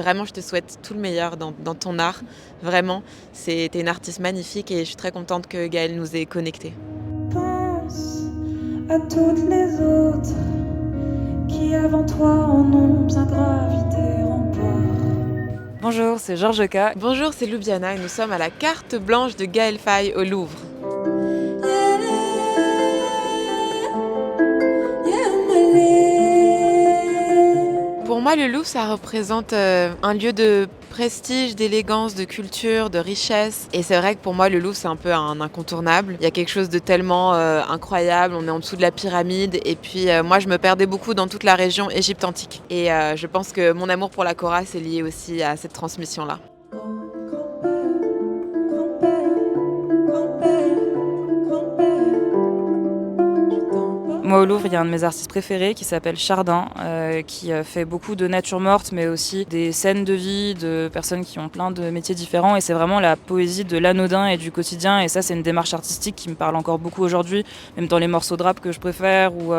Vraiment, je te souhaite tout le meilleur dans ton art. Vraiment, t'es une artiste magnifique et je suis très contente que Gaëlle nous ait connectés. Pense à toutes les autres qui avant toi en ont bien gravité en port. Bonjour, c'est Georges K. Bonjour, c'est Loubiana et nous sommes à la carte blanche de Gaëlle Faye au Louvre. Pour moi, le Louvre, ça représente un lieu de prestige, d'élégance, de culture, de richesse. Et c'est vrai que pour moi, le Louvre, c'est un peu un incontournable. Il y a quelque chose de tellement incroyable. On est en dessous de la pyramide. Et puis, moi, je me perdais beaucoup dans toute la région Égypte antique. Et je pense que mon amour pour la chorale est lié aussi à cette transmission-là. Moi, au Louvre, il y a un de mes artistes préférés qui s'appelle Chardin, qui fait beaucoup de nature morte, mais aussi des scènes de vie de personnes qui ont plein de métiers différents. Et c'est vraiment la poésie de l'anodin et du quotidien. Et ça, c'est une démarche artistique qui me parle encore beaucoup aujourd'hui. Même dans les morceaux de rap que je préfère ou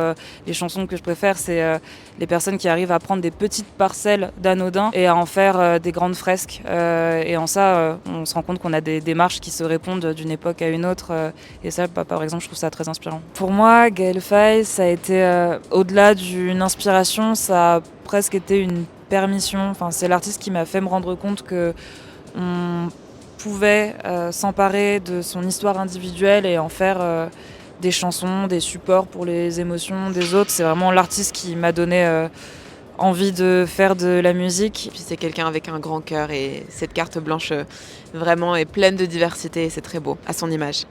les chansons que je préfère, c'est les personnes qui arrivent à prendre des petites parcelles d'anodin et à en faire des grandes fresques. Et en ça, on se rend compte qu'on a des démarches qui se répondent d'une époque à une autre. Et ça, par exemple, je trouve ça très inspirant. Pour moi, Gaëlle Faye, ça a été, au-delà d'une inspiration, ça a presque été une permission. Enfin, c'est l'artiste qui m'a fait me rendre compte qu'on pouvait s'emparer de son histoire individuelle et en faire des chansons, des supports pour les émotions des autres. C'est vraiment l'artiste qui m'a donné envie de faire de la musique. Et puis c'est quelqu'un avec un grand cœur et cette carte blanche vraiment est pleine de diversité et c'est très beau à son image.